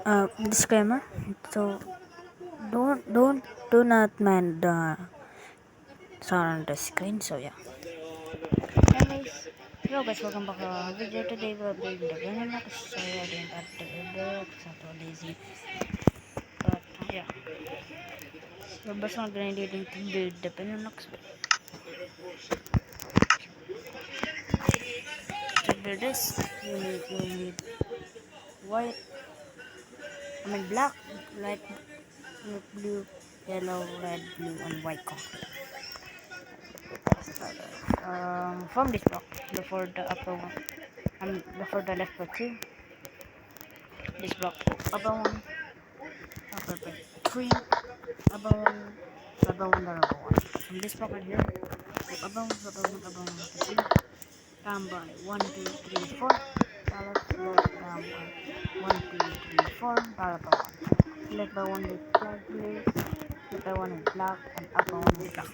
Disclaimer. So do not mind the sound on the screen. So yeah. Anyways, hello guys, welcome back to our video. Today we're building the Venenox. Sorry I didn't add the builder because I'm too lazy. But yeah, we're just not gonna need to build the Venenox. To build this, you need white. I mean black, light blue, yellow, red, blue, and white concrete. From this block before the upper one. Before the left part two. This block upper one, upper part three, upper one, upper one, upper one. From this block right here, upper one, upper one, upper one, upper two. Down by 1, 2, 3, 4. Left, down by 1, 2, 3, 4. Down upper one. Left by one with black blue. Left by one with black and upper one with black.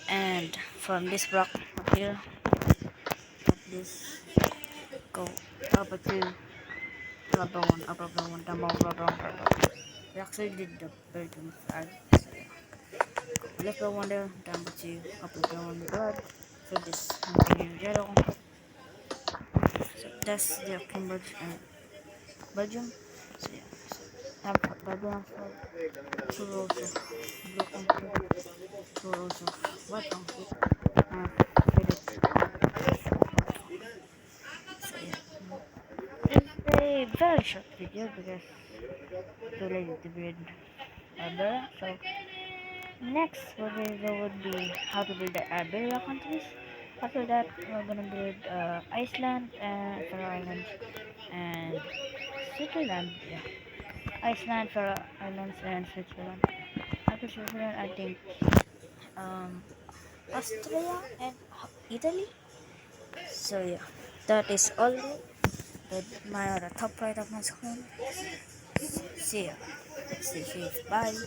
And from this block up here, like this, go upper two, upper one, upper one, down upper one, upper one. We actually did the Belgian flag. So yeah. Left by one there, down by two, upper by one red. So this continue yellow. So that's the Cambridge and Belgium. So yeah. So have Belgium flag, 2 rows of blue concrete, 2 rows of white concrete, and so yeah. It's a very short video because too lazy to build Arbella. So next video would be how to build the Arbella countries. After that, we're gonna build Iceland and Faroe Islands and Switzerland. Yeah, Iceland, Faroe Islands, and Switzerland. After Switzerland, I think um, Austria and Italy. So yeah, that is all with my the top right of my screen. See ya. Stay safe. Bye.